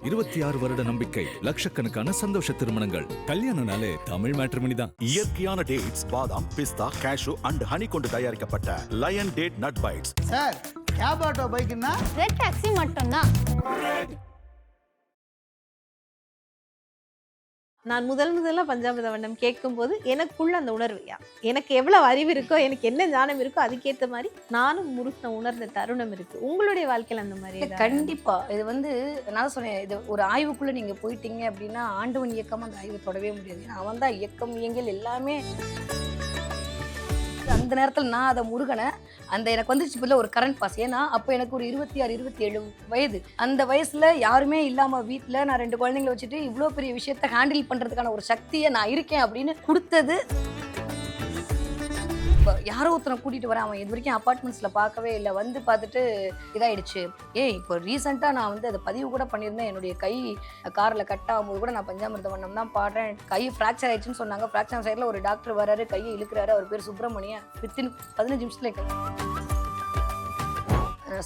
26 வருட நம்பிக்கை, லட்சக்கணக்கான சந்தோஷ திருமணங்கள். கல்யாணம்னாலே தமிழ் மேட்ரிமோனி தான். இயற்கையான டேட்ஸ், பாதாம், பிஸ்தா, கேஷு அண்ட் ஹனி கொண்டு தயாரிக்கப்பட்ட lion date nut bites. Sir, cab auto பைக்குன்னா ரெட் டாக்ஸி மட்டும்தான். நான் முதல்ல பஞ்சாமிர்த வண்ணம் கேட்கும்போது எனக்குள்ள அந்த உணர்வு, எனக்கு எவ்வளவு அறிவு இருக்கோ, எனக்கு என்ன ஞானம் இருக்கோ, அதுக்கேற்ற மாதிரி நானும் முருகனை உணர்ந்த தருணம் இருக்கு. உங்களுடைய வாழ்க்கையில அந்த மாதிரி கண்டிப்பா. இது நான் சொன்னேன், இது ஒரு ஆய்வுக்குள்ள நீங்க போயிட்டீங்க அப்படின்னா ஆண்டவன் இயக்கம் அந்த ஆய்வு தொடவே முடியாது. அவன் தான் இயக்கம், இயங்கியல் எல்லாமே. அந்த நேரத்தில் நான் அதை முருகனை அந்த எனக்கு வந்துச்சு பிள்ளை ஒரு கரண்ட் பாஸ். ஏன்னா அப்போ எனக்கு ஒரு 26 27 வயது. அந்த வயசுல யாருமே இல்லாம வீட்டில் நான் 2 குழந்தைங்களை வச்சுட்டு இவ்வளோ பெரிய விஷயத்த ஹேண்டில் பண்றதுக்கான ஒரு சக்தியை நான் இருக்கேன் அப்படின்னு கொடுத்தது. யாரோ ஒருத்தனை கூட்டிட்டு வரேன், அவன் இது வரைக்கும் அப்பார்ட்மெண்ட்ஸ்ல பார்க்கவே இல்லை, வந்து பார்த்துட்டு இதாயிடுச்சு. இப்போ ரீசெண்டா நான் அதை பதிவு கூட பண்ணியிருந்தேன். என்னுடைய கை கார்ல கட் ஆகும்போது கூட நான் பஞ்சாமிர்த வண்ணம் தான் பாடுறேன். கை ஃப்ராக்சர் ஆயிடுச்சுன்னு சொன்னாங்க. ஃப்ராக்சர் சைட்ல ஒரு டாக்டர் வராரு, கையை இழுக்கிறாரு. அவர் பேர் சுப்பிரமணியன். வித்தின் 15 நிமிஷத்துல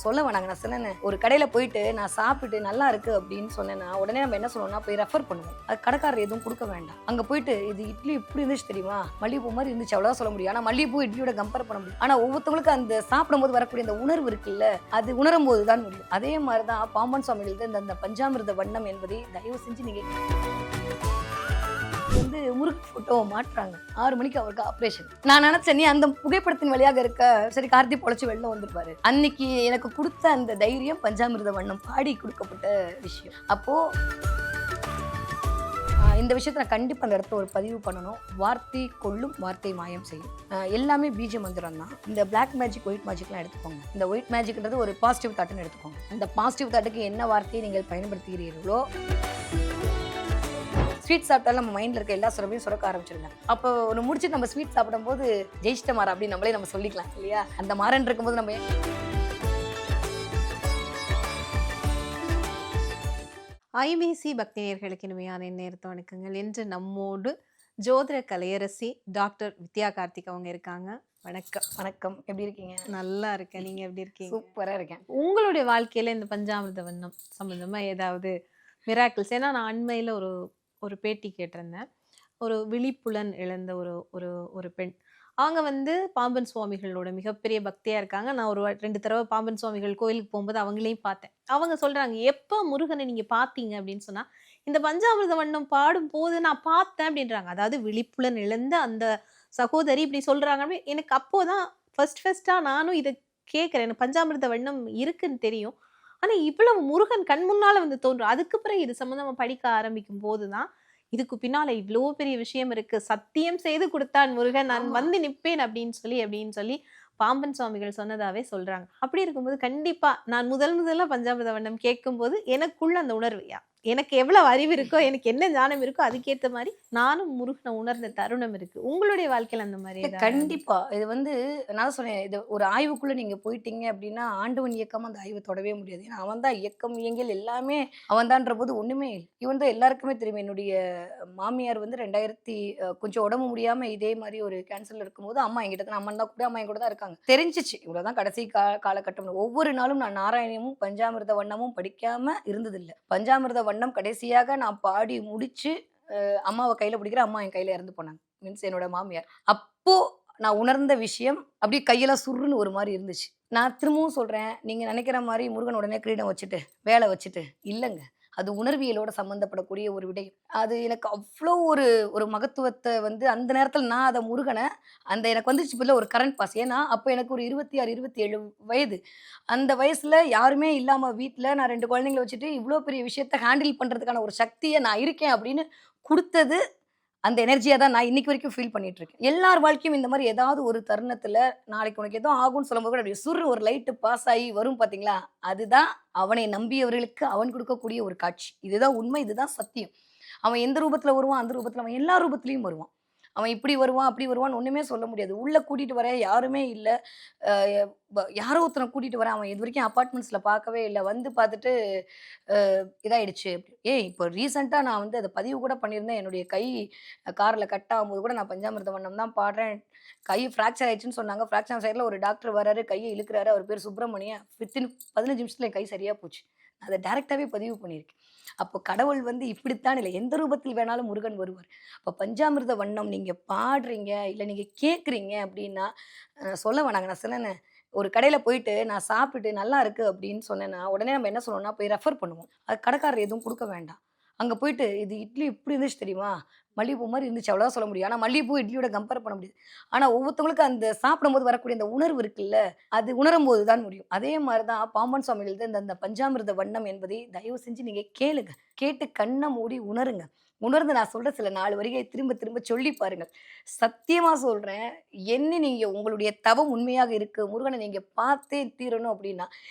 சொல்ல வேணாங்க. நான் சொன்னேன், ஒரு கடையில போயிட்டு நான் சாப்பிட்டு நல்லா இருக்கு அப்படின்னு சொன்னேன்னா உடனே நம்ம என்ன சொல்லுவோம்னா போய் ரெஃபர் பண்ணுவோம். அது கடைக்காரர் எதுவும் கொடுக்க வேண்டாம். அங்க போயிட்டு இது இட்லி இப்படி இருந்துச்சு தெரியுமா, மல்லிகைப்பூ மாதிரி இருந்துச்சு, அவ்வளவுதான் சொல்ல முடியும். ஆனா மல்லிகைப்பூ இட்லியோட கம்பேர் பண்ண முடியும். ஆனா ஒவ்வொருத்தவங்களுக்கு அந்த சாப்பிடும் போது வரக்கூடிய அந்த உணர்வு இருக்குல்ல, அது உணரும் போதுதான் முடியும். அதே மாதிரிதான் பாம்பன் சுவாமிகள் இந்த பஞ்சாமிர்த வண்ணம் என்பதை தயவு செஞ்சு நீங்க முருகன் போட்டோவை மாட்டுறாங்க. 6 மணிக்கு அவருக்கு ஆப்ரேஷன். நான் நினைச்சேன், நீ அந்த புகைப்படத்தின் வழியாக இருக்க சரி கார்த்தி பொழைச்சு வெளில வந்துருப்பாரு. அன்னைக்கு எனக்கு கொடுத்த அந்த தைரியம் பஞ்சாமிர்த வண்ணம் பாடி கொடுக்கப்பட்ட விஷயம். அப்போ இந்த விஷயத்தை நான் கண்டிப்பாக அந்த இடத்துல ஒரு பதிவு பண்ணணும். வார்த்தை கொள்ளும், வார்த்தை மாயம் செய்யும். எல்லாமே பீஜ மந்திரம் தான். இந்த பிளாக் மேஜிக், ஒயிட் மேஜிக்லாம் எடுத்துக்கோங்க. இந்த ஒயிட் மேஜிக்ன்றது ஒரு பாசிட்டிவ் தாட்டுன்னு எடுத்துக்கோங்க. இந்த பாசிட்டிவ் தாட்டுக்கு என்ன வார்த்தையை நீங்கள் பயன்படுத்துகிறீர்களோ, ஸ்வீட் சாப்பிட்டாலும் நம்ம மைண்ட்ல இருக்க எல்லா சுரப்பையும் சுரக்க ஆரம்பிச்சிருங்க. அப்போ ஒன்று முடிச்சுட்டு நம்ம ஸ்வீட் சாப்பிடும் போது ஜெயிச்சிட்ட மாற அப்படின்னு நம்மளே நம்ம சொல்லிக்கலாம் இல்லையா? அந்த மாறன் இருக்கும்போது நம்ம ஐபிசி பக்தி நேயர்களுக்கு இனிமையான நேரத்தை வணக்கங்கள். என்று நம்மோடு ஜோதிட கலையரசி டாக்டர் வித்யா கார்த்திக் அவங்க இருக்காங்க. வணக்கம். வணக்கம். எப்படி இருக்கீங்க? நல்லா இருக்கேன். நீங்க எப்படி இருக்கீங்க? சூப்பரா இருக்கேன். உங்களுடைய வாழ்க்கையில இந்த பஞ்சாமிர்த வண்ணம் சம்பந்தமா ஏதாவது மிராக்கிள்ஸ்? ஏன்னா நான் அண்மையில ஒரு பேட்டி கேட்டிருந்தேன். ஒரு விழிப்புலன் இழந்த ஒரு பெண். அவங்க பாம்பன் சுவாமிகளோட மிகப்பெரிய பக்தியா இருக்காங்க. நான் ஒரு 2 தடவை பாம்பன் சுவாமிகள் கோயிலுக்கு போகும்போது அவங்களையும் பார்த்தேன். அவங்க சொல்றாங்க, எப்ப முருகனை நீங்க பார்த்தீங்க அப்படின்னு சொன்னா, இந்த பஞ்சாமிர்த வண்ணம் பாடும் போது நான் பார்த்தேன் அப்படின்றாங்க. அதாவது விழிப்புலன் இழந்த அந்த சகோதரி இப்படி சொல்றாங்க. எனக்கு அப்போதான் ஃபர்ஸ்டா நானும் இதை கேட்கிறேன். எனக்கு பஞ்சாமிர்த வண்ணம் இருக்குன்னு தெரியும். ஆனா இவ்வளவு முருகன் கண் முன்னால தோன்றும். அதுக்கு பிறகு இது சம்பந்தமா படிக்க ஆரம்பிக்கும் போதுதான் இதுக்கு பின்னால இவ்வளோ பெரிய விஷயம் இருக்கு. சத்தியம் செய்து கொடுத்தான் முருகன், நான் நிற்பேன் அப்படின்னு சொல்லி பாம்பன் சுவாமிகள் சொன்னதாவே சொல்றாங்க. அப்படி இருக்கும்போது கண்டிப்பா நான் முதல்ல பஞ்சாமிர்த வண்ணம் கேட்கும்போது எனக்குள்ள அந்த உணர்வு, எனக்கு எவ்வளவு அறிவு இருக்கோ, எனக்கு என்ன ஞானம் இருக்கோ, அதுக்கேற்ற மாதிரி நானும் முருகனை உணர்ந்த தருணம் இருக்கு. உங்களுடைய வாழ்க்கையில அந்த மாதிரி கண்டிப்பா. இது நான் சொன்னேன், இது ஒரு ஆய்வுக்குள்ள நீங்க போயிட்டீங்க அப்படின்னா ஆண்டவன் இயக்கம் அந்த ஆய்வு தொடவே முடியாது. ஏன்னா அவன் தான் இயக்கம், இயங்கியல் எல்லாமே அவன் தான்ற போது ஒண்ணுமே இல்லை. இவன் தான் எல்லாருக்குமே தெரியும். என்னுடைய மாமியார் 2000 கொஞ்சம் உடம்பு முடியாம இதே மாதிரி ஒரு கேன்சர்ல இருக்கும்போது அம்மா என்கிட்ட தான், அம்மா தான் கூட அம்மா என் கூட தான் இருக்காங்க. தெரிஞ்சிச்சு இவ்வளவுதான் கடைசி காலகட்டம். ஒவ்வொரு நாளும் நான் நாராயணியமும் பஞ்சாமிர்த வண்ணமும் படிக்காம இருந்ததில்லை. பஞ்சாமிர்த வண்ணம் கடைசியாக நான் பாடி முடிச்சு அம்மாவை கையில பிடிக்கிற, அம்மா என் கையில இறந்து போனாங்க. மீன்ஸ் என்னோட மாமியார். அப்போ நான் உணர்ந்த விஷயம் அப்படியே கையெல்லாம் சுருன்னு ஒரு மாதிரி இருந்துச்சு. நான் திரும்பவும் சொல்றேன், நீங்க நினைக்கிற மாதிரி முருகன் உடனே கிரீடம் வச்சுட்டு வேலை வச்சுட்டு இல்லைங்க. அது உணர்வியலோட சம்மந்தப்படக்கூடிய ஒரு விடயம். அது எனக்கு அவ்வளோ ஒரு மகத்துவத்தை அந்த நேரத்தில் நான் அதை முருகனை அந்த எனக்கு வந்துச்சு பிள்ளை ஒரு கரண்ட் பாஸ். ஏன்னா அப்போ எனக்கு ஒரு 26 27 வயது. அந்த வயசுல யாருமே இல்லாம வீட்டில் நான் 2 குழந்தைங்களை வச்சுட்டு இவ்வளோ பெரிய விஷயத்த ஹேண்டில் பண்றதுக்கான ஒரு சக்தியை நான் இருக்கேன் அப்படின்னு கொடுத்தது. அந்த எனர்ஜியா தான் நான் இன்னைக்கு வரைக்கும் ஃபீல் பண்ணிட்டு இருக்கேன். எல்லார் வாழ்க்கையும் இந்த மாதிரி ஏதாவது ஒரு தருணத்துல நாளைக்கு உனக்கு ஏதோ ஆகும்னு சொல்லும்போது கூட அப்படி சுரு ஒரு லைட்டு பாஸ் ஆகி வரும் பாத்தீங்களா, அதுதான் அவனை நம்பியவர்களுக்கு அவன் கொடுக்கக்கூடிய ஒரு காட்சி. இதுதான் உண்மை, இதுதான் சத்தியம். அவன் எந்த ரூபத்துல வருவான், அந்த ரூபத்துல அவன் எல்லா ரூபத்திலையும் வருவான். அவன் இப்படி வருவான் அப்படி வருவான்னு ஒண்ணுமே சொல்ல முடியாது. உள்ள கூட்டிட்டு வர யாருமே இல்லை. யாரோ ஒருத்தனை கூட்டிட்டு வரேன், அவன் இது வரைக்கும் அப்பார்ட்மெண்ட்ஸ்ல பார்க்கவே இல்லை, வந்து பார்த்துட்டு இதாயிடுச்சு. இப்போ ரீசெண்டா நான் அதை பதிவு கூட பண்ணியிருந்தேன். என்னுடைய கை கார்ல கட் ஆகும்போது கூட நான் பஞ்சாமிர்த வண்ணம் தான் பாடுறேன். கை ஃப்ராக்சர் ஆயிடுச்சுன்னு சொன்னாங்க. ஃப்ராக்சர் சைட்ல ஒரு டாக்டர் வராரு, கையை இழுக்கிறாரு. அவர் பேர் சுப்பிரமணியன். வித்தின் 15 நிமிஷத்துல என் கை சரியா போச்சு. அதை டைரக்டாவே பதிவு பண்ணியிருக்கேன். அப்போ கடவுள் வந்து இப்படித்தான் இல்லை, எந்த ரூபத்தில் வேணாலும் முருகன் வருவார். அப்போ பஞ்சாமிர்த வண்ணம் நீங்க பாடுறீங்க இல்லை நீங்க கேட்குறீங்க அப்படின்னா சொல்ல வேணாங்க. நான் சொன்னேன்னு ஒரு கடையில போயிட்டு நான் சாப்பிட்டுட்டு நல்லா இருக்கு அப்படின்னு சொன்னேன்னா உடனே நம்ம என்ன சொல்லுவோம்னா போய் ரெஃபர் பண்ணுவோம். அது கடைக்காரர் எதுவும் கொடுக்க வேண்டாம். அங்க போயிட்டு இது இட்லி இப்படி இருந்துச்சு தெரியுமா, மல்லிகைப்பூ மாதிரி இருந்துச்சு, அவ்வளோதான் சொல்ல முடியும். ஆனா மல்லிகைப்பூ இட்லியோட கம்பேர் பண்ண முடியாது. ஆனா ஒவ்வொருத்தவங்களுக்கு அந்த சாப்பிடும்போது வரக்கூடிய அந்த உணர்வு இருக்குல்ல, அது உணரும் போது தான் முடியும். அதே மாதிரிதான் பாம்பன் சுவாமிகள் இந்த இந்த பஞ்சாமிர்த வண்ணம் என்பதை தயவு செஞ்சு நீங்க கேளுங்க. கேட்டு கண்ணை மூடி உணருங்க. உணர்ந்து நான் சொல்ற சில 4 வரிகளை திரும்ப திரும்ப சொல்லி பாருங்கள். சத்தியமா சொல்றேன், என்ன நீங்க உங்களுடைய தவம் உண்மையாக இருக்கு, முருகனை நீங்க பார்த்தே தீரணும் அப்படின்னா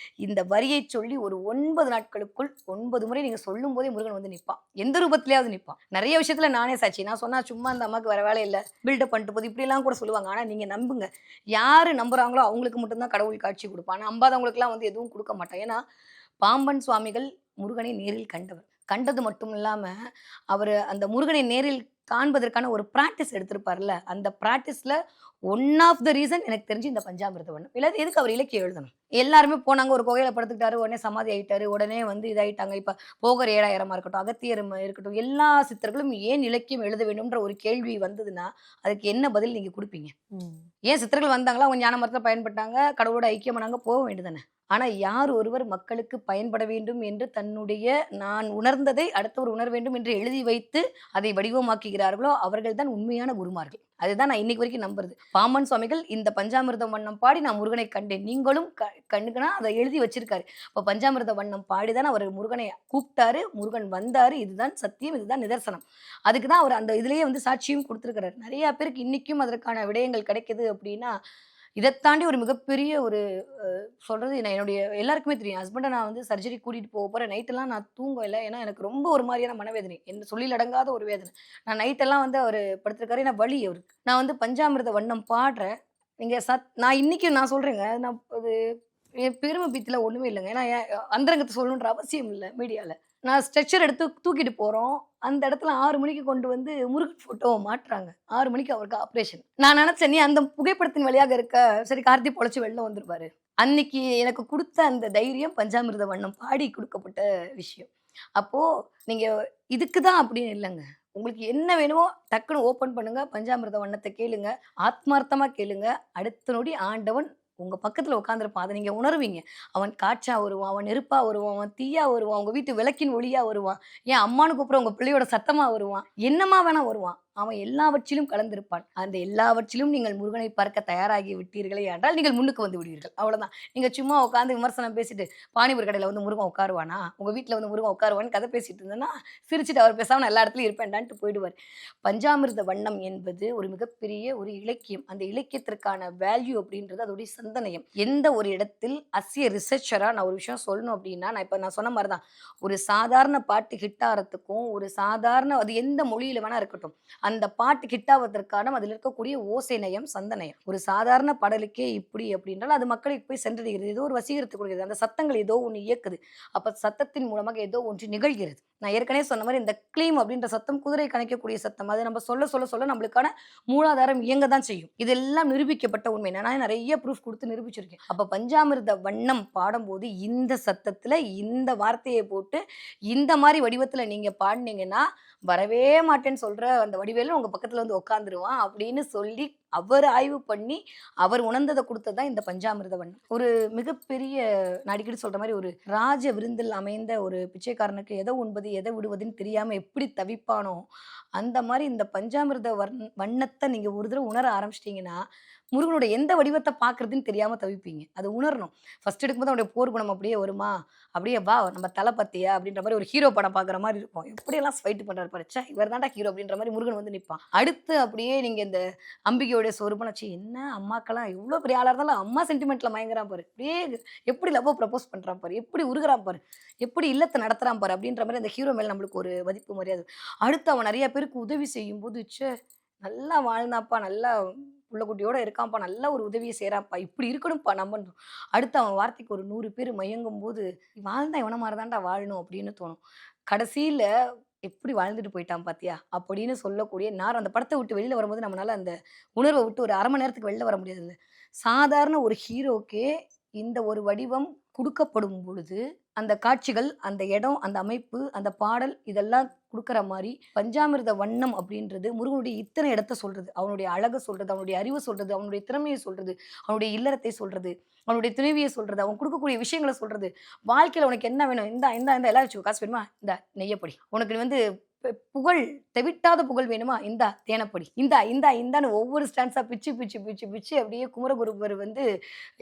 இந்த வரியை சொல்லி ஒரு 9 நாட்களுக்குள் 9 முறை நீங்க சொல்லும் போதே முருகன் வந்து நிற்பான். எந்த ரூபத்திலேயாவது நிற்பான். நிறைய விஷயத்துல நானே சாட்சி. நான் சொன்னா சும்மா அந்த அம்மாவுக்கு வேற வேலை இல்லை, பில்டப் பண்ணிட்டு போது இப்படி எல்லாம் கூட சொல்லுவாங்க. ஆனா நீங்க நம்புங்க, யாரு நம்புறாங்களோ அவங்களுக்கு மட்டும்தான் கடவுள் காட்சி கொடுப்பான். நம்பாதவங்களுக்கு எல்லாம் வந்து எதுவும் கொடுக்க மாட்டான். ஏன்னா பாம்பன் சுவாமிகள் முருகனை நேரில் கண்டவர். கண்டது மட்டும் இல்லாம அவர் அந்த முருகனை நேரில் காண்பதற்கான ஒரு பிராக்டிஸ் எடுத்திருப்பார்ல, அந்த பிராக்டிஸ்ல ஒன் ஆஃப் த ரீசன் எனக்கு தெரிஞ்சு இந்த பஞ்சாமிர்த வண்ணம். இல்லாத எதுக்கு அவர் இலக்கியம் எழுதணும்? எல்லாருமே போனாங்க, ஒரு குகையில படுத்துக்கிட்டாரு, உடனே சமாதி ஆயிட்டாரு, உடனே வந்து இதாயிட்டாங்க. இப்ப போகர் 7000 இருக்கட்டும், அகத்தியர் இருக்கட்டும், எல்லா சித்தர்களும் ஏன் இலக்கியம் எழுத வேண்டும்ன்ற ஒரு கேள்வி வந்ததுன்னா அதுக்கு என்ன பதில் நீங்க கொடுப்பீங்க? ஏன் சித்தர்கள் வந்தாங்களா, அவங்க ஞான மரத்துல பயன்பட்டாங்க, கடவுளோட ஐக்கியமானாங்க, போக வேண்டியதானே. ஆனா யார் ஒருவர் மக்களுக்கு பயன்பட வேண்டும் என்று தன்னுடைய நான் உணர்ந்ததை அடுத்தவர் உணர வேண்டும் என்று எழுதி வைத்து அதை வடிவமாக்குகிறார்களோ அவர்கள் தான் உண்மையான குருமார்கள். அதுதான் நான் இன்னைக்கு வரைக்கும் நம்புறது. பாம்பன் சுவாமிகள் இந்த பஞ்சாமிர்த வண்ணம் பாடி நான் முருகனை கண்டேன், நீங்களும் கண்ணுக்குன்னா அதை எழுதி வச்சிருக்காரு. அப்ப பஞ்சாமிர்த வண்ணம் பாடிதான் அவர் முருகனை கூப்பிட்டாரு, முருகன் வந்தாரு. இதுதான் சத்தியம், இதுதான் நிதர்சனம். அதுக்குதான் அவர் அந்த இதுலயே வந்து சாட்சியும் கொடுத்திருக்கிறாரு. நிறைய பேருக்கு இன்னைக்கும் அதற்கான விடயங்கள் கிடைக்குது அப்படின்னா இதை தாண்டி ஒரு மிகப்பெரிய ஒரு சொல்றது என்னுடைய எல்லாருக்குமே தெரியும். ஹஸ்பண்டை நான் வந்து சர்ஜரி கூட்டிட்டு போறேன். நைட்டெல்லாம் நான் தூங்கல. ஏன்னா எனக்கு ரொம்ப ஒரு மாதிரியான மனவேதனை, என்ன சொல்லில் அடங்காத ஒரு வேதனை. நான் நைட்டெல்லாம் வந்து அவர் படுத்திருக்காரு, நான் வலி அவருக்கு. நான் வந்து பஞ்சாமிர்த வண்ணம் பாடுறேன். நீங்க நான் இன்னைக்கு நான் சொல்றேங்க, நான் அது என் பெருமை பீத்தில ஒண்ணுமே இல்லைங்க. ஏன்னா அந்தரங்கத்தை சொல்லணுன்ற அவசியம் இல்லை மீடியால. நான் ஸ்ட்ரெச்சர் எடுத்து தூக்கிட்டு போறோம். அந்த இடத்துல 6 மணிக்கு கொண்டு வந்து முருகன் போட்டோவை மாட்டுறாங்க. 6 மணிக்கு அவருக்கு ஆப்ரேஷன். நான் நினைச்சேன், நீ அந்த புகைப்படத்தின் வழியாக இருக்க, சரி கார்த்தி பொழைச்சு வெளில வந்துருப்பாரு. அன்னைக்கு எனக்கு கொடுத்த அந்த தைரியம் பஞ்சாமிர்த வண்ணம் பாடி கொடுக்கப்பட்ட விஷயம். அப்போ நீங்க இதுக்குதான் அப்படின்னு இல்லைங்க. உங்களுக்கு என்ன வேணுமோ டக்குன்னு ஓபன் பண்ணுங்க, பஞ்சாமிர்த வண்ணத்தை கேளுங்க, ஆத்மார்த்தமா கேளுங்க. அடுத்த நொடி ஆண்டவன் உங்க பக்கத்துல உட்காந்துருப்பான். அதை நீங்க உணர்வீங்க. அவன் காற்றா வருவான், அவன் நெருப்பா வருவான், அவன் தீயா வருவான், உங்க வீட்டு விளக்கின் ஒளியா வருவான், ஏன் அம்மானு கூப்பிட உங்க பிள்ளையோட சத்தமா வருவான், என்னமா வேணா வருவான். அவன் எல்லாவற்றிலும் கலந்திருப்பான். அந்த எல்லாவற்றிலும் நீங்கள் முருகனை பார்க்க தயாராகி விட்டீர்களே என்றால் நீங்கள் முன்னுக்கு வந்து விடுவீர்கள். அவ்வளவுதான். நீங்க சும்மா உட்காந்து விமர்சனம் பேசிட்டு பானிபூரி கடையில வந்து முருகன் உட்காருவானா, உங்க வீட்டுல வந்து முருகன் உட்காருவான்னு கதை பேசிட்டு இருந்தேன்னா சிரிச்சுட்டு அவர் பேசாம எல்லா இடத்துலயும் இருப்பேன்டான்ட்டு போயிடுவார். பஞ்சாமிர்த வண்ணம் என்பது ஒரு மிகப்பெரிய ஒரு இலக்கியம். அந்த இலக்கியத்திற்கான வேல்யூ அப்படின்றது அதோடைய சந்தனயம். எந்த ஒரு இடத்தில் அசிய ரிசர்ச்சரா நான் ஒரு விஷயம் சொல்லணும் அப்படின்னா, நான் சொன்ன மாதிரிதான், ஒரு சாதாரண பாட்டு ஹிட் ஆகிறதுக்கும் ஒரு சாதாரண அது எந்த மொழியில வேணா இருக்கட்டும், அந்த பாட்டு கிட்டாவதற்கான அதில் இருக்கக்கூடிய ஓசை நயம், சந்தனயம். ஒரு சாதாரண பாடலுக்கே இப்படி அப்படின்றால் அது மக்களுக்கு போய் சென்றடைகிறது, ஏதோ ஒரு வசீகரத்து கொடுக்கிறது, அந்த சத்தங்கள் ஏதோ ஒன்று இயக்குது. அப்ப சத்தத்தின் மூலமாக ஏதோ ஒன்று நிகழ்கிறது. நான் ஏற்கனவே சொன்ன மாதிரி இந்த க்ளீம் அப்படின்ற சத்தம் குதிரை கணைக்கக்கூடிய சத்தம். அது நம்ம சொல்ல சொல்ல சொல்ல நம்மளுக்கான மூலாதாரம் இயங்க தான் செய்யும். இதெல்லாம் நிரூபிக்கப்பட்ட உண்மை. நான் நிறைய ப்ரூஃப் கொடுத்து நிரூபிச்சிருக்கேன். அப்ப பஞ்சாமிர்த வண்ணம் பாடும்போது இந்த சத்தத்துல இந்த வார்த்தையை போட்டு இந்த மாதிரி வடிவத்துல நீங்க பாடினீங்கன்னா வரவே மாட்டேன்னு சொல்ற அந்த வடிவேலு உங்க பக்கத்துல வந்து உட்காந்துருவான் அப்படின்னு சொல்லி அவர் ஆய்வு பண்ணி அவர் உணர்ந்ததை கொடுத்ததுதான் இந்த பஞ்சாமிர்த வண்ணம். ஒரு மிகப்பெரிய நான் அடிக்கடி சொல்ற மாதிரி ஒரு ராஜ விருந்தில் அமைந்த ஒரு பிச்சைக்காரனுக்கு எதை உண்பது எதை விடுவதுன்னு தெரியாம எப்படி தவிப்பானோ அந்த மாதிரி இந்த பஞ்சாமிர்த வண்ணத்தை நீங்க ஒரு தடவை உணர ஆரம்பிச்சிட்டீங்கன்னா முருகனோட எந்த வடிவத்தை பாக்குறதுன்னு தெரியாம தவிப்பீங்க. அது உணரணும். ஃபர்ஸ்ட் எடுக்கும்போது அவனுடைய போர் குணம் அப்படியே வருமா, அப்படியே வா நம்ம தலை பத்தியா அப்படின்ற மாதிரி ஒரு ஹீரோ படம் பாக்குற மாதிரி இருக்கும். எப்படியெல்லாம் ஃபைட் பண்றாரு பாருச்சா, இவர் தான்டா ஹீரோ அப்படின்ற மாதிரி முருகன் வந்து நிற்பான். அடுத்து அப்படியே நீங்க இந்த அம்பிகையோட சொருபனாச்சு, என்ன அம்மாக்கெல்லாம் எவ்வளவு பெரிய ஆளா இருந்தாலும் அம்மா சென்டிமெண்ட்ல மயங்குறான் பாரு, அப்படியே எப்படி லவ் ப்ரப்போஸ் பண்றான் பாரு, எப்படி உருகுறான் பாரு, எப்படி இல்லத்தை நடத்துறான் பாரு அப்படின்ற மாதிரி அந்த ஹீரோ மேல நம்மளுக்கு ஒரு மதிப்பு மரியாதை. அடுத்து அவன் நிறைய பேருக்கு உதவி செய்யும் போது நல்லா வாழ்ந்தாப்பா, நல்லா புள்ளக்குட்டியோட இருக்கான்ப்பா, நல்ல ஒரு உதவியை செய்யறான்ப்பா, இப்படி இருக்கணும்ப்பா நம்ம. அடுத்து அவன் வார்த்தைக்கு ஒரு 100 பேர் மயங்கும் போது வாழ்ந்தா இவன மாதிரிதான்டா வாழணும் அப்படின்னு தோணும். கடைசியில எப்படி வாழ்ந்துட்டு போயிட்டான் பாத்தியா அப்படின்னு சொல்லக்கூடிய நான் அந்த படத்தை விட்டு வெளியில வரும்போது நம்மளால அந்த உணர்வை விட்டு ஒரு 1/2 மணி நேரத்துக்கு வெளில வர முடியாது. சாதாரண ஒரு ஹீரோக்கே இந்த ஒரு வடிவம் கொடுக்கப்படும் பொழுது அந்த காட்சிகள், அந்த இடம், அந்த அமைப்பு, அந்த பாடல் இதெல்லாம் குடுக்குற மாரி பஞ்சாமிர்த வண்ணம் அப்படின்றது முருகனுடைய இத்தனை இடத்த சொல்றது. அவனுடைய அழக சொல்றது, அவனுடைய அறிவு சொல்றது, அவனுடைய திறமைய சொல்றது, அவனுடைய இல்லறத்தை சொல்றது, அவனுடைய துணைவிய சொல்றது, அவன் குடுக்கக்கூடிய விஷயங்கள சொல்றது. வாழ்க்கையில உனக்கு என்ன வேணும்? இந்தா இந்தா இந்தா எல்லாரும் வச்சுக்கோ. காசு வேணுமா? இந்தா நெய்யப்படி. உனக்கு வந்து புகழ் தெவிட்டாத புகழ் வேணுமா? இந்தா தேனப்படி. இந்தா இந்தா இந்தான்னு ஒவ்வொரு ஸ்டான்ஸா பிச்சு பிச்சு பிச்சு பிச்சு அப்படியே குமரகுருபர் வந்து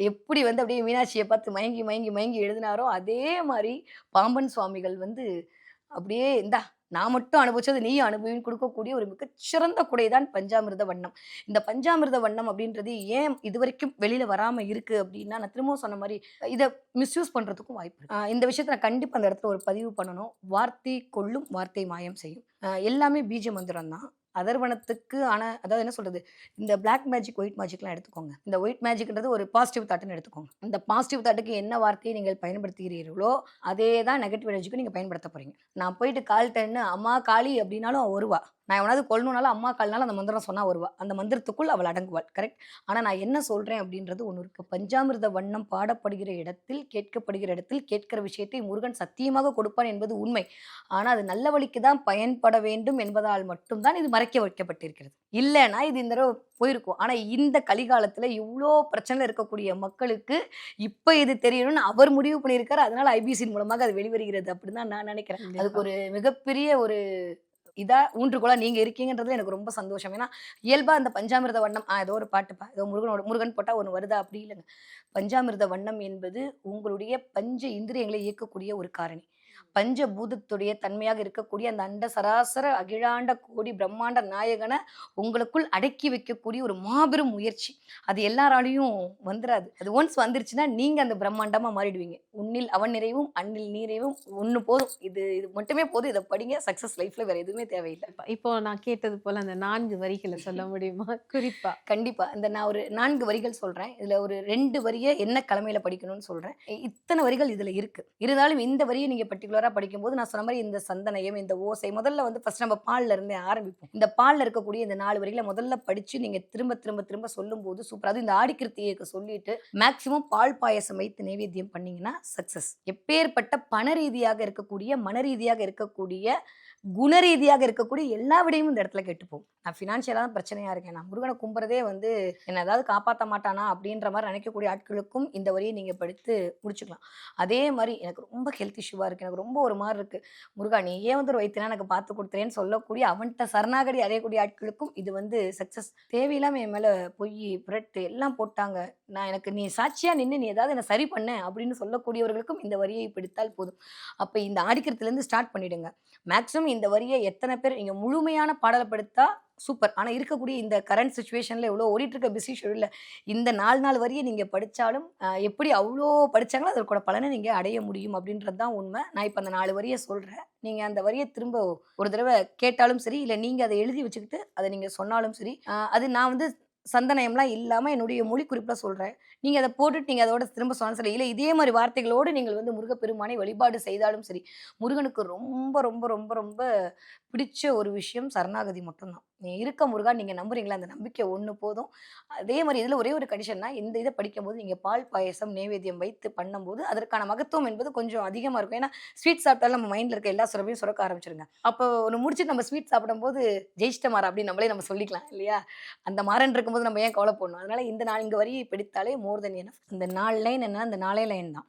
எப்படி வந்து அப்படியே மீனாட்சியை பார்த்து மயங்கி மயங்கி மயங்கி எழுதினாரோ அதே மாதிரி பாம்பன் சுவாமிகள் வந்து அப்படியே இந்தா நான் மட்டும் அனுபவிச்சது நீயும் அனுபவின்னு கொடுக்கக்கூடிய ஒரு மிகச்சிறந்த குடைதான் பஞ்சாமிர்த வண்ணம். இந்த பஞ்சாமிர்த வண்ணம் அப்படின்றது ஏன் இது வரைக்கும் வெளியில வராம இருக்கு அப்படின்னா, நான் திரும்பவும் சொன்ன மாதிரி இதை மிஸ்யூஸ் பண்றதுக்கும் வாய்ப்பு இருக்கு. இந்த விஷயத்த நான் கண்டிப்பா அந்த இடத்துல ஒரு பதிவு பண்ணணும். வார்த்தை கொள்ளும், வார்த்தை மாயம் செய்யும். எல்லாமே பீஜ மந்திரம் தான். அதர்வனத்துக்கு அதாவது என்ன சொல்றது, இந்த பிளாக் மேஜிக் ஒயிட் மேஜிக்லாம் எடுத்துக்கோங்க. இந்த ஒயிட் மேஜிக்ன்றது ஒரு பாசிட்டிவ் தாட்னு எடுத்துக்கோங்க. இந்த பாசிட்டிவ் தாட்டுக்கு என்ன வார்த்தையை நீங்கள் பயன்படுத்துகிறீர்களோ அதே தான் நெகட்டிவ் எனர்ஜிக்கு நீங்க பயன்படுத்த போறீங்க. நான் போயிட்டு கால்ட்டேன்னு அம்மா காளி அப்படின்னாலும் அவ வருவா. நான் எவனாவது கொள்ளணுனாலும் அம்மா கால்னாலும் அந்த மந்திரம் சொன்னா வருவா. அந்த மந்திரத்துக்குள் அவள் அடங்குவாள். கரெக்ட். ஆனா நான் என்ன சொல்றேன் அப்படின்றது ஒன்று இருக்கு. பஞ்சாமிர்த வண்ணம் பாடப்படுகிற இடத்தில், கேட்கப்படுகிற இடத்தில், கேட்கிற விஷயத்தை முருகன் சத்தியமாக கொடுப்பான் என்பது உண்மை. ஆனா அது நல்ல வழிக்கு தான் பயன்பட வேண்டும் என்பதால் மட்டும்தான் இது மறைக்க வைக்கப்பட்டிருக்கிறது. இல்லைன்னா இது இந்த தடவை போயிருக்கும். ஆனா இந்த கலிகாலத்துல இவ்வளோ பிரச்சனை இருக்கக்கூடிய மக்களுக்கு இப்ப இது தெரியணும்னு அவர் முடிவு பண்ணியிருக்காரு. அதனால ஐபிசியின் மூலமாக அது வெளிவருகிறது அப்படின்னு தான் நான் நினைக்கிறேன். அதுக்கு ஒரு மிகப்பெரிய ஒரு இதா ஊன்றுகோலா நீங்க இருக்கீங்கன்றதுல எனக்கு ரொம்ப சந்தோஷம். ஏன்னா இயல்பா அந்த பஞ்சாமிர்த வண்ணம் ஏதோ ஒரு பாட்டுப்பா, ஏதோ முருகன் போட்டா ஒன்று வருதா அப்படி இல்லைங்க. பஞ்சாமிர்த வண்ணம் என்பது உங்களுடைய பஞ்ச இந்திரியங்களை இயக்கக்கூடிய ஒரு காரணி. பஞ்சபூதத்துடைய தன்மையாக இருக்கக்கூடிய அந்த அண்ட சராசர அகிலாண்ட கோடி பிரம்மாண்ட நாயகனை உங்களுக்குள் அடக்கி வைக்கக்கூடிய ஒரு மாபெரும் முயற்சி. அது எல்லாராலையும் வந்துடாது. அது ஒன்ஸ் வந்துருச்சுன்னா நீங்க அந்த பிரம்மாண்டமா மாறிடுவீங்க. உன்னில் அவன் நிறைவும் அண்ணில் நீரைவும் ஒண்ணு போதும். இது மட்டுமே போதும். இதை படிங்க. சக்சஸ் லைஃப்ல வேற எதுவுமே தேவையில்லை. இப்போ நான் கேட்டது போல அந்த 4 வரிகளை சொல்ல முடியுமா குறிப்பா? கண்டிப்பா. நான் ஒரு 4 வரிகள் சொல்றேன். இதுல ஒரு 2 வரியை என்ன கிழமையில படிக்கணும்னு சொல்றேன். இத்தனை வரிகள் இதுல இருக்கு. இருந்தாலும் இந்த வரியை நீங்க பர்டிகுலரா படிக்கும்போது நான் சொன்ன மாதிரி இந்த சந்தனையும் இந்த ஓசை முதல்ல வந்து ஃபர்ஸ்ட் நம்ம பால்ல இருந்தே ஆரம்பிப்போம். இந்த பால்ல இருக்கக்கூடிய இந்த 4 வரிகளை முதல்ல படிச்சு நீங்க திரும்ப திரும்ப திரும்ப சொல்லும் போது சூப்பர். அது இந்த ஆடிக்கிருத்தியைக்கு சொல்லிட்டு மேக்சிமம் பால் பாயசம் வைத்து நைவேத்தியம் பண்ணீங்கன்னா சக்சஸ். எப்பேற்பட்ட பண ரீதியாக இருக்கக்கூடிய, மன ரீதியாக இருக்கக்கூடிய, குண ரீதியாக இருக்கக்கூடிய எல்லா விடையும் இந்த இடத்துல கெட்டுப்போம். நான் ஃபினான்ஷியலாக தான் பிரச்சனையா இருக்கேன். நான் முருகனை கும்புறதே வந்து என்ன ஏதாவது காப்பாற்ற மாட்டானா அப்படின்ற மாதிரி நினைக்கக்கூடிய ஆட்களுக்கும் இந்த வரியை நீங்க படித்து முடிச்சுக்கலாம். அதே மாதிரி எனக்கு ரொம்ப ஹெல்த் இஷ்யூவா இருக்கு, எனக்கு ரொம்ப ஒரு மாதிரி இருக்கு, முருகா நீ ஏன் வந்து ஒரு வைத்தியனா எனக்கு பார்த்து கொடுத்துறேன்னு சொல்லக்கூடிய அவன்கிட்ட சரணாகடி அடையக்கூடிய ஆட்களுக்கும் இது வந்து சக்சஸ். தேவையில்லாம என் மேல பொய் புரட்டு எல்லாம் போட்டாங்க, நான் எனக்கு நீ சாட்சியா நின்று நீ ஏதாவது என்ன சரி பண்ண அப்படின்னு சொல்லக்கூடியவர்களுக்கும் இந்த வரியை பிடித்தால் போதும். அப்ப இந்த ஆடிக்கிறதுல இருந்து ஸ்டார்ட் பண்ணிடுங்க. மேக்ஸிமம் இந்த வரியை எத்தனை பேர் நீங்க முழுமையான பாடலை படுத்தா சூப்பர். ஆனா இருக்கக்கூடிய இந்த கரண்ட் சுச்சுவேஷன்ல எவ்வளோ ஓடிட்டு இருக்க பிஸி ஷெடியூல்ல இந்த 4 வரியை நீங்க படிச்சாலும் எப்படி அவ்வளோ படிச்சாங்களோ அதற்கோட பலனை நீங்க அடைய முடியும் அப்படின்றது தான் உண்மை. நான் இப்ப அந்த 4 வரியை சொல்றேன். நீங்க அந்த வரியை திரும்ப ஒரு தடவை கேட்டாலும் சரி, இல்ல நீங்க அதை எழுதி வச்சுக்கிட்டு அதை நீங்க சொன்னாலும் சரி, அது நான் வந்து சந்தனயம்லாம் இல்லாம என்னுடைய மொழி குறிப்பில சொல்றேன். நீங்க அதை போட்டுட்டு நீங்க அதோட திரும்ப சொன்னாலும் சரி, இல்லை இதே மாதிரி வார்த்தைகளோடு நீங்கள் வந்து முருகப்பெருமானை வழிபாடு செய்தாலும் சரி, முருகனுக்கு ரொம்ப ரொம்ப ரொம்ப ரொம்ப பிடிச்ச ஒரு விஷயம் சரணாகதி மட்டும்தான். நீ இருக்க முருகா நீங்க நம்புறீங்களா, அந்த நம்பிக்கை ஒண்ணு போதும். அதே மாதிரி இதுல ஒரே ஒரு கண்டிஷன்னா, இந்த இதை படிக்கும்போது நீங்க பால் பாயசம் நைவேத்தியம் வைத்து பண்ணும்போது அதற்கான மகத்துவம் என்பது கொஞ்சம் அதிகமா இருக்கும். ஏன்னா ஸ்வீட் சாப்பிட்டாலும் நம்ம மைண்ட்ல இருக்க எல்லா சுரப்பையும் சுரக்க ஆரம்பிச்சிருங்க. அப்போ ஒன்று முடிச்சுட்டு நம்ம ஸ்வீட் சாப்பிடும்போது ஜெயிச்சிட்ட மாற அப்படின்னு நம்மளே நம்ம சொல்லிக்கலாம் இல்லையா? அந்த மாறன் இருக்கும்போது நம்ம ஏன் கவலை போடணும்? அதனால இந்த 4 வரியை பிடித்தாலே மோர் தென் எனஃப். இந்த 4 லைன் என்ன, இந்த 4 லைன் தான்.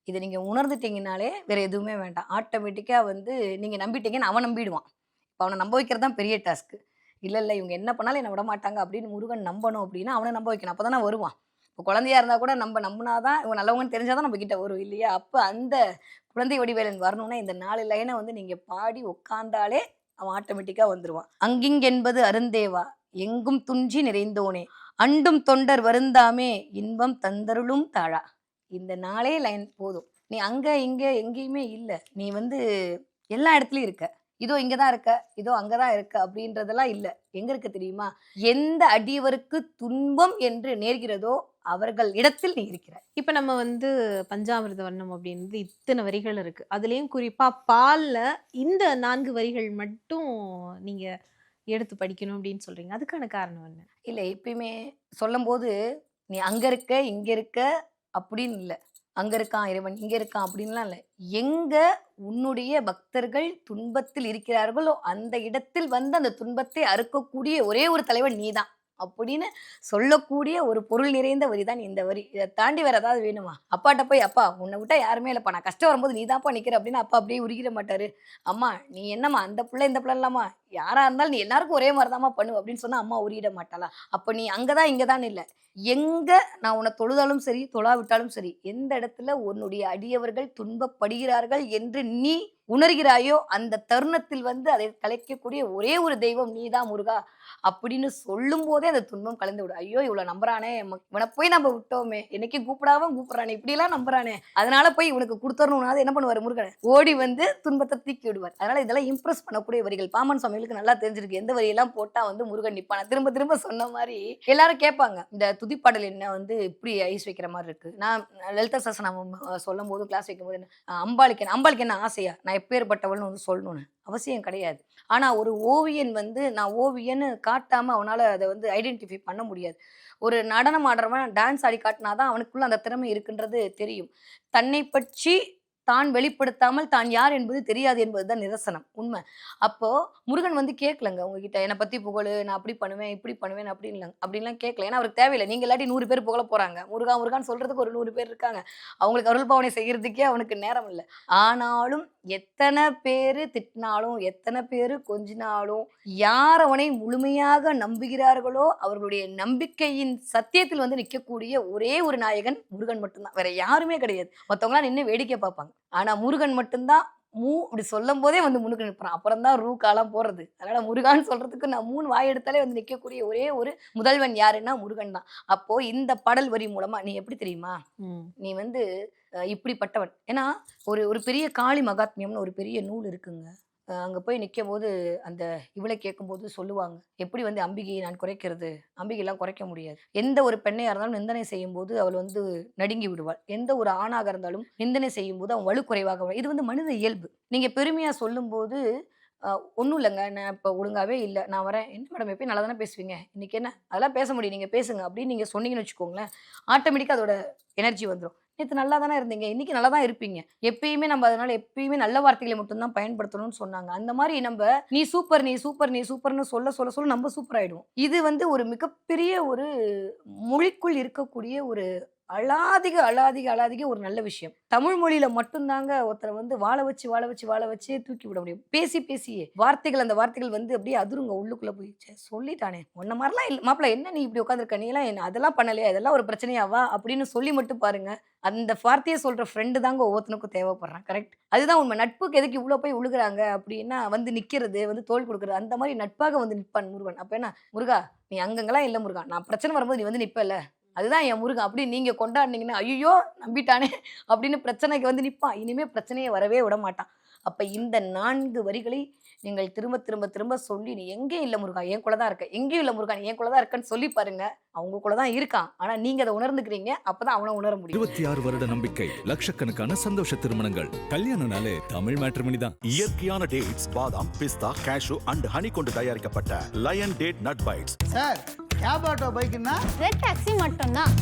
இதை நீங்க உணர்ந்துட்டீங்கனாலே வேற எதுவுமே வேண்டாம். ஆட்டோமேட்டிக்கா வந்து நீங்க நம்பிட்டீங்கன்னு அவன் நம்பிடுவான். இப்போ அவனை நம்ப வைக்கிறது தான் பெரிய டாஸ்க்கு. இல்லை இவங்க என்ன பண்ணாலும் என்னை விட மாட்டாங்க அப்படின்னு முருகன் நம்பணும் அப்படின்னா அவனை நம்ப வைக்கணும். அப்போ தானே வருவான். இப்போ குழந்தையா இருந்தால் கூட நம்ம நம்பினாதான் இவங்க நல்லவங்கன்னு தெரிஞ்சாதான் நம்ம கிட்ட வரும் இல்லையா? அப்போ அந்த குழந்தை வடிவேலன் வரணும்னா இந்த 4 லைனை வந்து நீங்க பாடி உட்கார்ந்தாலே அவன் ஆட்டோமேட்டிக்கா வந்துருவான். அங்கிங்கென்பது அருந்தேவா எங்கும் துஞ்சி நிறைந்தோனே அண்டும் தொண்டர் வருந்தாமே இன்பம் தந்தருளும் தாழா. இந்த 4 லைன் போதும். நீ அங்க இங்க எங்கேயுமே இல்லை, நீ வந்து எல்லா இடத்துலயும் இருக்க. இதோ இங்கதான் இருக்க, இதோ அங்கதான் இருக்க அப்படின்றதெல்லாம் இல்லை. எங்க இருக்க தெரியுமா? எந்த அடியவருக்கு துன்பம் என்று நேர்கிறதோ அவர்கள் இடத்தில் நீ இருக்கிற. இப்ப நம்ம வந்து பஞ்சாமிர்த வண்ணம் அப்படின்றது இத்தனை வரிகள் இருக்கு. அதுலயும் குறிப்பா பால்ல இந்த 4 வரிகள் மட்டும் நீங்க எடுத்து படிக்கணும் அப்படின்னு சொல்றீங்க. அதுக்கான காரணம் என்ன? இல்லை எப்பயுமே சொல்லும் போது நீ அங்க இருக்க இங்க இருக்க அப்படின்னு இல்லை. அங்க இருக்கான் இறைவன், இங்க இருக்கான் அப்படின்லாம் இல்லை. எங்க உன்னுடைய பக்தர்கள் துன்பத்தில் இருக்கிறார்களோ அந்த இடத்தில் வந்து அந்த துன்பத்தை அறுக்கக்கூடிய ஒரே ஒரு தலைவன் நீதான் அப்படின்னு சொல்லக்கூடிய ஒரு பொருள் நிறைந்த வரி தான் இந்த வரி. இதை தாண்டி வேற ஏதாவது வேணுமா? அப்பாட்ட போய் அப்பா உன்னை விட்டா யாருமே இல்லைப்பா, நான் கஷ்டம் வரும்போது நீ தான்ப்பா நிற்கிற அப்படின்னு அப்பா அப்படியே உருகிட மாட்டாரு. அம்மா நீ என்னம்மா அந்த பிள்ளை இந்த பிள்ளை இல்லாமா, யாரா இருந்தாலும் நீ எல்லாருக்கும் ஒரே மாதிரி தான்மா பண்ணு அப்படின்னு சொன்னா அம்மா உருகிட மாட்டாளா? அப்ப நீ அங்கதான் இங்கதான் இல்லை, எங்க நான் உன்னை தொழுதாலும் சரி தொழாவிட்டாலும் சரி, எந்த இடத்துல உன்னுடைய அடியவர்கள் துன்பப்படுகிறார்கள் என்று நீ உணர்கிறாயோ அந்த தருணத்தில் வந்து அதை கலைக்கக்கூடிய ஒரே ஒரு தெய்வம் நீதான் முருகா அப்படின்னு சொல்லும் போதே அந்த துன்பம் கலந்து விடும். ஐயோ இவ்வளவு நம்புறானே, இவனை போய் நம்ம விட்டோமே, என்னைக்கு கூப்பிடாம கூப்பிடுறானே, இப்படி எல்லாம் நம்புறானே, அதனால போய் இவனுக்கு கொடுத்துடணும்னா என்ன பண்ணுவாரு முருகன்? ஓடி வந்து துன்பத்தை தூக்கி விடுவார். அதனால இதெல்லாம் இம்ப்ரெஸ் பண்ணக்கூடிய வரிகள். பாமன் சுவாமிகளுக்கு நல்லா தெரிஞ்சிருக்கு எந்த வரியெல்லாம் போட்டா வந்து முருகன் நிப்பான. திரும்ப திரும்ப சொன்ன மாதிரி எல்லாரும் கேட்பாங்க, இந்த துதிப்பாடல் என்ன வந்து இப்படி ஐஸ் வைக்கிற மாதிரி இருக்கு. நான் லலிதா சஹஸ்ரநாமம் சொல்லும் போது கிளாஸ் வைக்கும் போது அம்பாளுக்கு என்ன ஆசையா நான் எப்பேற்பட்டவள்னு வந்து சொல்லணும்னு அவசியம் கிடையாது. ஆனா ஒரு ஓவியன் வந்து நான் ஓவியன்னு காட்டாம அவனால அதை வந்து ஐடென்டிஃபை பண்ண முடியாது. ஒரு நடனம் ஆடுறவன் டான்ஸ் ஆடி காட்டினாதான் அவனுக்குள்ள அந்த திறமை இருக்குன்றது தெரியும். தன்னை பற்றி தான் வெளிப்படுத்தாமல் தான் யார் என்பது தெரியாது என்பதுதான் நிதர்சனம், உண்மை. அப்போ முருகன் வந்து கேட்கலங்க உங்ககிட்ட என்னை பத்தி புகழு, நான் அப்படி பண்ணுவேன் இப்படி பண்ணுவேன் அப்படின்லாம் கேட்கல. ஏன்னா அவருக்கு தேவையில்லை. நீங்க இல்லாட்டி 100 பேர் புகழ போறாங்க, முருகா முருகான்னு சொல்றதுக்கு ஒரு 100 பேர் இருக்காங்க. அவங்களுக்கு அருள் பாவனை செய்யறதுக்கே அவனுக்கு நேரம் இல்லை. ஆனாலும் எத்தனை பேரு திட்டினாலும் எத்தனை பேரு கொஞ்சினாலும் யார் அவனை முழுமையாக நம்புகிறார்களோ அவர்களுடைய நம்பிக்கையின் சத்தியத்தில் வந்து நிற்கக்கூடிய ஒரே ஒரு நாயகன் முருகன் மட்டும்தான், வேற யாருமே கிடையாது. மற்றவங்களாம் நின்று வேடிக்கை பார்ப்பாங்க. ஆனா முருகன் மட்டும்தான் இப்படி சொல்லும் போதே வந்து முன்னுக்கு நிற்பான். அப்புறம் தான் காலம் போறது. அதனால முருகான்னு சொல்றதுக்கு நான் 3 வாய் எடுத்தாலே வந்து நிற்கக்கூடிய ஒரே ஒரு முதல்வன் யாருன்னா முருகன் தான். அப்போ இந்த பாடல் வரி மூலமா நீ எப்படி தெரியுமா, நீ வந்து இப்படிப்பட்டவன். ஏன்னா ஒரு பெரிய காளி மகாத்மியம்னு ஒரு பெரிய நூல் இருக்குங்க. அங்கே போய் நிற்கும் போது அந்த இவளை கேட்கும்போது சொல்லுவாங்க, எப்படி வந்து அம்பிகையை நான் குறைக்கிறது, அம்பிகையெல்லாம் குறைக்க முடியாது. எந்த ஒரு பெண்ணையாக இருந்தாலும் நிந்தனை செய்யும் போது அவள் வந்து நடுங்கி விடுவாள். எந்த ஒரு ஆணாக இருந்தாலும் நிந்தனை செய்யும் போது அவன் வலுக்குறைவாக. இது வந்து மனித இயல்பு. நீங்கள் பெருமையாக சொல்லும்போது ஒன்றும் இல்லைங்க, நான் இப்போ ஒழுங்காகவே இல்லை, நான் வரேன், என்ன மேடம் எப்பயும் நல்லா தானே பேசுவீங்க, இன்றைக்கி என்ன அதெல்லாம் பேச முடியும், நீங்கள் பேசுங்க அப்படின்னு நீங்கள் சொன்னீங்கன்னு வச்சுக்கோங்களேன், ஆட்டோமேட்டிக்காக அதோட எனர்ஜி வந்துடும். நேற்று நல்லா தானே இருந்தீங்க, இன்னைக்கு நல்லா தான் இருப்பீங்க. எப்பயுமே நம்ம அதனால எப்பயுமே நல்ல வார்த்தைகளை மட்டும்தான் பயன்படுத்தணும்னு சொன்னாங்க. அந்த மாதிரி நம்ம நீ சூப்பர் நீ சூப்பர் நீ சூப்பர்னு சொல்ல நம்ம சூப்பர் ஆயிடுவோம். இது வந்து ஒரு மிகப்பெரிய ஒரு மொழிக்குள் இருக்கக்கூடிய ஒரு அலாதிக ஒரு நல்ல விஷயம். தமிழ் மொழியில மட்டும்தாங்க ஒருத்தரை வந்து வாழ வச்சு தூக்கி விட முடியும். பேசியே அந்த வார்த்தைகள் வந்து அப்படியே அதிருங்க உள்ளுக்குள்ள போயிடுச்சு. சொல்லிட்டானே உன்ன மாதிரிலாம் இல்லை மாப்பிள்ள, என்ன நீ இப்படி உட்காந்துருக்க, நீ எல்லாம் என்ன அதெல்லாம் பண்ணலையா, இதெல்லாம் ஒரு பிரச்சனையாவா அப்படின்னு சொல்லி மட்டும் பாருங்க. அந்த வார்த்தையை சொல்ற ஃப்ரெண்டு தாங்க ஒவ்வொருத்தனுக்கும் தேவைப்படுறான். கரெக்ட், அதுதான் உண்மை. நட்புக்கு எதுக்கு இவ்வளோ போய் உழுகுறாங்க அப்படின்னா வந்து நிக்கிறது வந்து தோல் கொடுக்குறது, அந்த மாதிரி நட்பாக வந்து நிற்பான் முருகன். அப்ப என்ன முருகா நீ அங்கங்கெல்லாம் இல்லை முருகா, நான் பிரச்சனை வரும்போது நீ வந்து நிப்பல, அதுதான் என் முருகன் அப்படின்னு நீங்க கொண்டாடினீங்கன்னா ஐயோ நம்பிட்டானே அப்படின்னு பிரச்சனைக்கு வந்து நிற்பான். இனிமே பிரச்சனையை வரவே விட மாட்டான். அப்ப இந்த 4 வரிகளை நீங்கள் திரும்ப சொல்லி, நீ எங்கேயும் இல்லை முருகா என் கூட தான் இருக்க, எங்கேயும் இல்லை முருகா என் கூட தான் இருக்கன்னு சொல்லி பாருங்க. அவங்க கூட தான் இருக்கான், ஆனா நீங்க அதை உணர்ந்துக்கிறீங்க, அப்பதான் அவனை உணர முடியும். 26 வருட நம்பிக்கை, லட்சக்கணக்கான சந்தோஷ திருமணங்கள். கல்யாணம்னாலே தமிழ் மேட்ரிமோனி தான். இயற்கையான டேட்ஸ், பாதாம், பிஸ்தா, கேஷு அண்ட் ஹனி கொண்டு தயாரிக்கப்பட்ட lion date nut bites. Sir cab auto பைக்குன்னா ரெட் டாக்ஸி மட்டும்தான்.